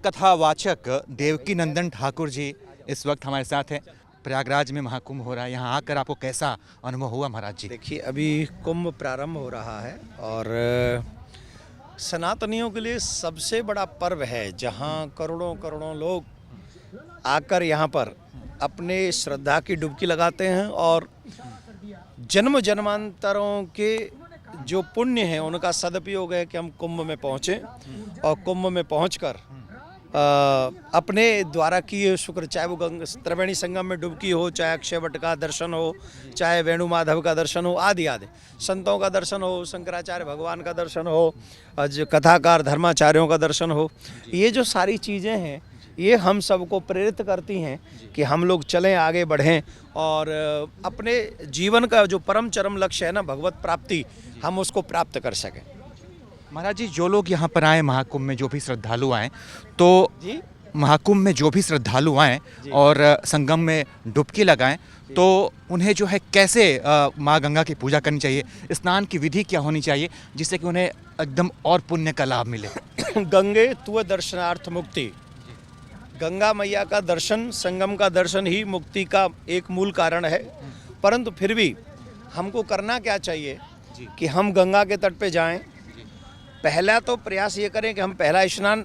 कथावाचक देवकी नंदन ठाकुर जी इस वक्त हमारे साथ हैं। प्रयागराज में महाकुंभ हो रहा है, यहाँ आकर आपको कैसा अनुभव हुआ महाराज जी? देखिए, अभी कुंभ प्रारंभ हो रहा है और सनातनियों के लिए सबसे बड़ा पर्व है, जहाँ करोड़ों करोड़ों लोग आकर यहाँ पर अपने श्रद्धा की डुबकी लगाते हैं और जन्म जन्मांतरों के जो पुण्य है उनका सदुपयोग है कि हम कुंभ में पहुँचें और कुंभ में पहुँचकर अपने द्वारा किए शुक्र, चाहे वो त्रिवेणी संगम में डुबकी हो, चाहे अक्षय वट का दर्शन हो, चाहे वेणु माधव का दर्शन हो, आदि आदि संतों का दर्शन हो, शंकराचार्य भगवान का दर्शन हो, जो कथाकार धर्माचार्यों का दर्शन हो, ये जो सारी चीज़ें हैं ये हम सबको प्रेरित करती हैं कि हम लोग चलें, आगे बढ़ें और अपने जीवन का जो परम चरम लक्ष्य है ना, भगवत प्राप्ति, हम उसको प्राप्त कर सकें। महाराज जी, जो लोग यहाँ पर आए महाकुंभ में, जो भी श्रद्धालु आए, तो महाकुंभ में जो भी श्रद्धालु आए और संगम में डुबकी लगाएं, तो उन्हें जो है कैसे माँ गंगा की पूजा करनी चाहिए, स्नान की विधि क्या होनी चाहिए जिससे कि उन्हें एकदम और पुण्य का लाभ मिले? गंगे त्व दर्शनार्थ मुक्ति। गंगा मैया का दर्शन, संगम का दर्शन ही मुक्ति का एक मूल कारण है। परंतु फिर भी हमको करना क्या चाहिए कि हम गंगा के तट पे जाएं। पहला तो प्रयास ये करें कि हम पहला स्नान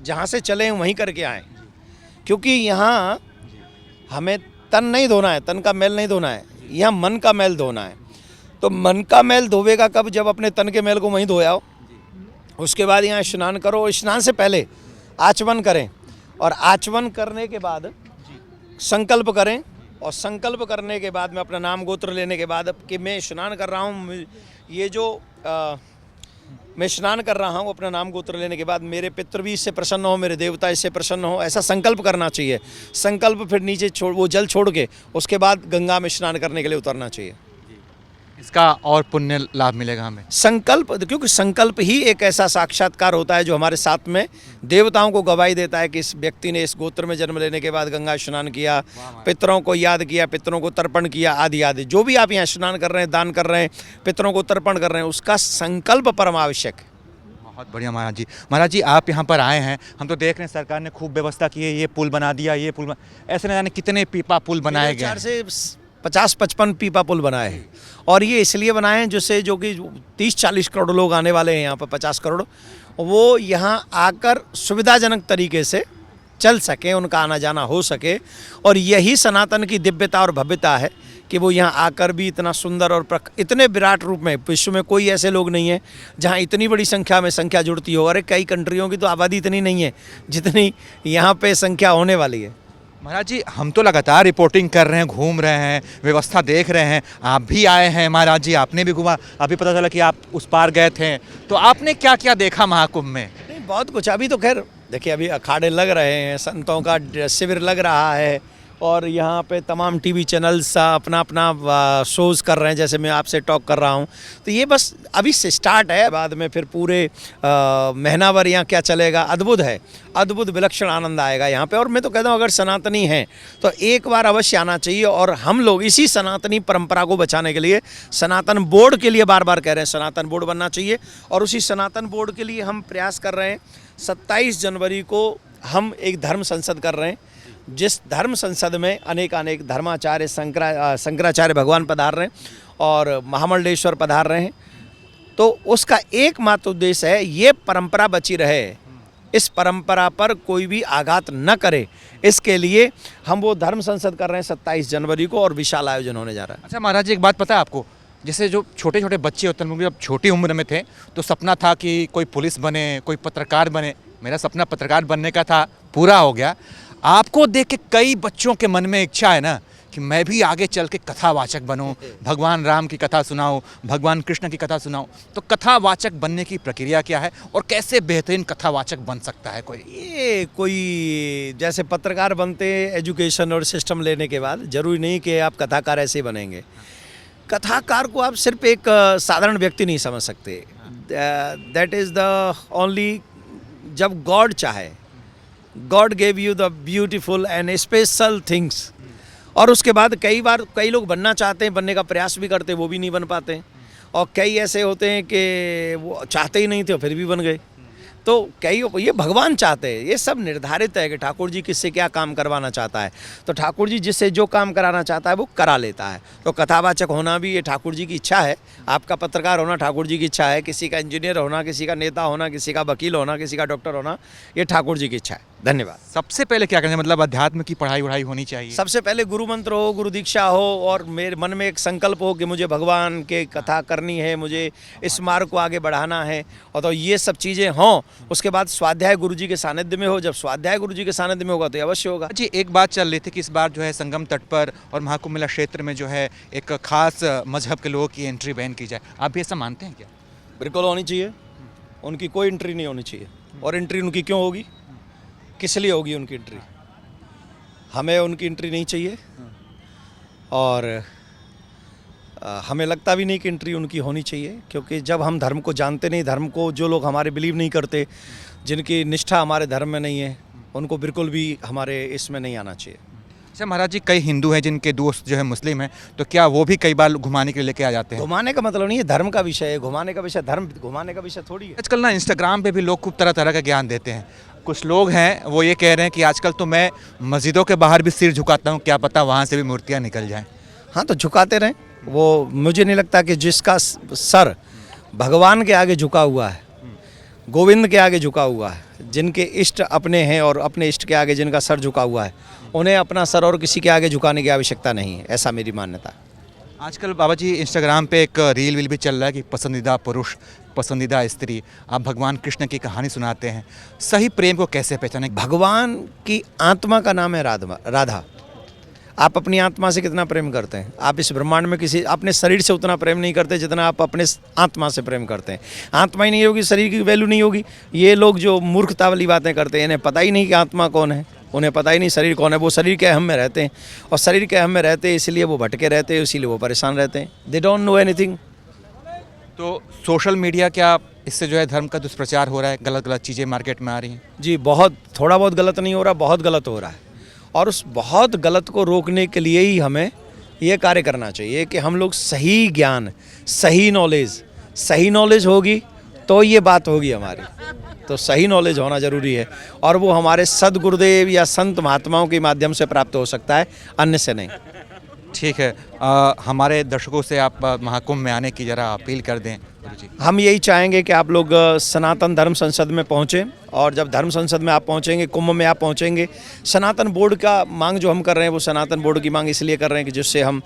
जहाँ से चलें वहीं करके आएं, क्योंकि यहाँ हमें तन नहीं धोना है, तन का मैल नहीं धोना है, यहाँ मन का मैल धोना है। तो मन का मैल धोवेगा कब? जब अपने तन के मैल को वहीं धोया हो। उसके बाद यहाँ स्नान करो। स्नान से पहले आचमन करें और आचमन करने के बाद संकल्प करें और संकल्प करने के बाद में अपना नाम गोत्र लेने के बाद कि मैं स्नान कर रहा हूँ, ये जो मैं स्नान कर रहा हूँ, अपना नाम गोत्र लेने के बाद मेरे पितृ भी इससे प्रसन्न हो, मेरे देवता इससे प्रसन्न हो, ऐसा संकल्प करना चाहिए। संकल्प फिर नीचे वो जल छोड़ के उसके बाद गंगा में स्नान करने के लिए उतरना चाहिए। इसका और पुण्य लाभ मिलेगा हमें? संकल्प, क्योंकि संकल्प ही एक ऐसा साक्षात्कार होता है जो हमारे साथ में देवताओं को गवाही देता है कि इस व्यक्ति ने इस गोत्र में जन्म लेने के बाद गंगा स्नान किया, पितरों को याद किया, पितरों को तर्पण किया, आदि आदि। जो भी आप यहाँ स्नान कर रहे हैं, दान कर रहे हैं, पितरों को तर्पण कर रहे हैं, उसका संकल्प परम आवश्यक है। बहुत बढ़िया महाराज जी। महाराज जी, आप यहाँ पर आए हैं, हम तो देख रहे हैं सरकार ने खूब व्यवस्था की है, ये पुल बना दिया, ये पुल ऐसे न जाने कितने पीपा पुल बनाए गए हैं। से 50-55 पीपा पुल बनाए हैं और ये इसलिए बनाए हैं जिससे जो कि 30-40 करोड़ लोग आने वाले हैं यहाँ पर, 50 करोड़, वो यहाँ आकर सुविधाजनक तरीके से चल सकें, उनका आना जाना हो सके। और यही सनातन की दिव्यता और भव्यता है कि वो यहाँ आकर भी इतना सुंदर और इतने विराट रूप में, विश्व में कोई ऐसे लोग नहीं है जहाँ इतनी बड़ी संख्या में संख्या जुड़ती हो। अरे कई कंट्रियों की तो आबादी इतनी नहीं है जितनी यहाँ पे संख्या होने वाली है। महाराज जी, हम तो लगातार रिपोर्टिंग कर रहे हैं, घूम रहे हैं, व्यवस्था देख रहे हैं, आप भी आए हैं महाराज जी, आपने भी घूमा, अभी पता चला कि आप उस पार गए थे, तो आपने क्या क्या देखा महाकुंभ में? नहीं, बहुत कुछ। अभी तो खैर देखिए, अभी अखाड़े लग रहे हैं, संतों का शिविर लग रहा है और यहाँ पे तमाम टीवी चैनल्स अपना अपना शोज़ कर रहे हैं, जैसे मैं आपसे टॉक कर रहा हूँ। तो ये बस अभी से स्टार्ट है, बाद में फिर पूरे महीना भर यहाँ क्या चलेगा, अद्भुत है, अद्भुत विलक्षण आनंद आएगा यहाँ पे। और मैं तो कहता हूँ अगर सनातनी हैं तो एक बार अवश्य आना चाहिए। और हम लोग इसी सनातनी परंपरा को बचाने के लिए सनातन बोर्ड के लिए बार बार कह रहे हैं, सनातन बोर्ड बनना चाहिए। और उसी सनातन बोर्ड के लिए हम प्रयास कर रहे हैं। 27 जनवरी को हम एक धर्म संसद कर रहे हैं, जिस धर्म संसद में अनेक धर्माचार्य, शंकराचार्य भगवान पधार रहे हैं और महामंडलेश्वर पधार रहे हैं। तो उसका एकमात्र उद्देश्य है ये परंपरा बची रहे, इस परंपरा पर कोई भी आघात न करे, इसके लिए हम वो धर्म संसद कर रहे हैं 27 जनवरी को और विशाल आयोजन होने जा रहा है। अच्छा महाराज जी, एक बात पता है आपको, जैसे जो छोटे छोटे बच्चे होते हैं, जब छोटी उम्र में थे तो सपना था कि कोई पुलिस बने, कोई पत्रकार बने। मेरा सपना पत्रकार बनने का था, पूरा हो गया। आपको देख के कई बच्चों के मन में इच्छा है ना कि मैं भी आगे चल के कथावाचक बनूं, भगवान राम की कथा सुनाऊं, भगवान कृष्ण की कथा सुनाऊं। तो कथावाचक बनने की प्रक्रिया क्या है और कैसे बेहतरीन कथावाचक बन सकता है कोई? ये कोई जैसे पत्रकार बनते एजुकेशन और सिस्टम लेने के बाद, जरूरी नहीं कि आप कथाकार ऐसे बनेंगे। कथाकार को आप सिर्फ एक साधारण व्यक्ति नहीं समझ सकते। दैट इज़ द ओनली, जब गॉड चाहे, God gave you the beautiful and special things. और उसके बाद कई बार कई लोग बनना चाहते हैं, बनने का प्रयास भी करते हैं, वो भी नहीं बन पाते हैं। और कई ऐसे होते हैं कि वो चाहते ही नहीं थे फिर भी बन गए। तो कई ये भगवान चाहते हैं, ये सब निर्धारित है कि ठाकुर जी किससे क्या काम करवाना चाहता है। तो ठाकुर जी जिससे जो काम कराना चाहता है वो करा लेता है। तो कथावाचक होना भी ये ठाकुर जी की इच्छा है, आपका पत्रकार होना ठाकुर जी की इच्छा है, किसी का इंजीनियर होना, किसी का नेता होना, किसी का वकील होना, किसी का डॉक्टर होना, ये ठाकुर जी की इच्छा है। धन्यवाद। सबसे पहले क्या करना है, मतलब अध्यात्म की पढ़ाई वढ़ाई होनी चाहिए? सबसे पहले गुरु मंत्र हो, गुरु दीक्षा हो, और मेरे मन में एक संकल्प हो कि मुझे भगवान के कथा करनी है, मुझे इस मार्ग को आगे बढ़ाना है, और तो ये सब चीज़ें हों। उसके बाद स्वाध्याय गुरु जी के सानिध्य में हो। जब स्वाध्याय गुरु जी के सानिध्य में होगा तो ये अवश्य होगा। जी, एक बात चल रही थी कि इस बार जो है संगम तट पर और महाकुंभ मेला क्षेत्र में जो है एक खास मजहब के लोगों की एंट्री बैन की जाए, आप भी ऐसा मानते हैं क्या? बिल्कुल होनी चाहिए, उनकी कोई एंट्री नहीं होनी चाहिए। और एंट्री उनकी क्यों होगी, किस लिए होगी उनकी एंट्री? हमें उनकी एंट्री नहीं चाहिए, और हमें लगता भी नहीं कि एंट्री उनकी होनी चाहिए, क्योंकि जब हम धर्म को जानते नहीं, धर्म को जो लोग हमारे बिलीव नहीं करते, जिनकी निष्ठा हमारे धर्म में नहीं है, उनको बिल्कुल भी हमारे इसमें नहीं आना चाहिए। अच्छा महाराज जी, कई हिंदू हैं जिनके दोस्त जो है मुस्लिम हैं, तो क्या वो भी कई बार घुमाने के लिए लेके आ जाते हैं? घुमाने का मतलब नहीं है, धर्म का विषय है, घुमाने का विषय, धर्म घुमाने का विषय थोड़ी है। आजकल ना इंस्टाग्राम पे भी लोग खूब तरह तरह का ज्ञान देते हैं। कुछ लोग हैं वो ये कह रहे हैं कि आजकल तो मैं मस्जिदों के बाहर भी सिर झुकाता हूँ, क्या पता वहाँ से भी मूर्तियाँ निकल जाएं। हाँ, तो झुकाते रहें। वो मुझे नहीं लगता कि जिसका सर भगवान के आगे झुका हुआ है, गोविंद के आगे झुका हुआ है, जिनके इष्ट अपने हैं और अपने इष्ट के आगे जिनका सर झुका हुआ है, उन्हें अपना सर और किसी के आगे झुकाने की आवश्यकता नहीं है, ऐसा मेरी मान्यता है। आजकल बाबा जी इंस्टाग्राम पे एक रील वील भी चल रहा है कि पसंदीदा पुरुष, पसंदीदा स्त्री, आप भगवान कृष्ण की कहानी सुनाते हैं। सही प्रेम को कैसे पहचानें? भगवान की आत्मा का नाम है राधा। आप अपनी आत्मा से कितना प्रेम करते हैं? आप इस ब्रह्मांड में किसी अपने शरीर से उतना प्रेम नहीं करते जितना आप अपने आत्मा से प्रेम करते हैं। आत्मा ही नहीं होगी, शरीर की वैल्यू नहीं होगी। ये लोग जो मूर्खता वाली बातें करते हैं, इन्हें पता ही नहीं कि आत्मा कौन है, उन्हें पता ही नहीं शरीर कौन है। वो शरीर के अहम में रहते हैं, और शरीर के अहम में रहते हैं इसलिए वो भटके रहते हैं, इसीलिए वो परेशान रहते हैं। They don't know anything. तो सोशल मीडिया क्या इससे जो है धर्म का दुष्प्रचार हो रहा है, गलत गलत चीज़ें मार्केट में आ रही हैं? जी, बहुत, थोड़ा बहुत गलत नहीं हो रहा, बहुत गलत हो रहा है। और उस बहुत गलत को रोकने के लिए ही हमें ये कार्य करना चाहिए कि हम लोग सही ज्ञान, सही नॉलेज होगी तो ये बात होगी हमारी। तो सही नॉलेज होना ज़रूरी है, और वो हमारे सद्गुरुदेव या संत महात्माओं के माध्यम से प्राप्त हो सकता है, अन्य से नहीं। ठीक है, हमारे दर्शकों से आप महाकुंभ में आने की ज़रा अपील कर दें गुरु जी। हम यही चाहेंगे कि आप लोग सनातन धर्म संसद में पहुँचें, और जब धर्म संसद में आप पहुँचेंगे, कुंभ में आप पहुँचेंगे, सनातन बोर्ड का मांग जो हम कर रहे हैं, वो सनातन बोर्ड की मांग इसलिए कर रहे हैं कि जिससे हम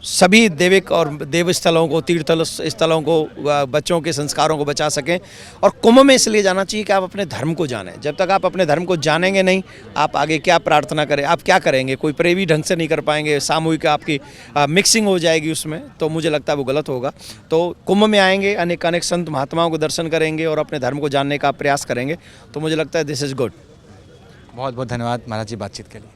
सभी देविक और देव स्थलों को, तीर्थ स्थलों को, बच्चों के संस्कारों को बचा सकें। और कुंभ में इसलिए जाना चाहिए कि आप अपने धर्म को जानें। जब तक आप अपने धर्म को जानेंगे नहीं, आप आगे क्या प्रार्थना करें, आप क्या करेंगे, कोई प्रे भी ढंग से नहीं कर पाएंगे, सामूहिक आपकी मिक्सिंग हो जाएगी उसमें, तो मुझे लगता है वो गलत होगा। तो कुंभ में आएंगे, अनेक संत महात्माओं को दर्शन करेंगे और अपने धर्म को जानने का प्रयास करेंगे, तो मुझे लगता है दिस इज़ गुड। बहुत बहुत धन्यवाद महाराज जी बातचीत के लिए।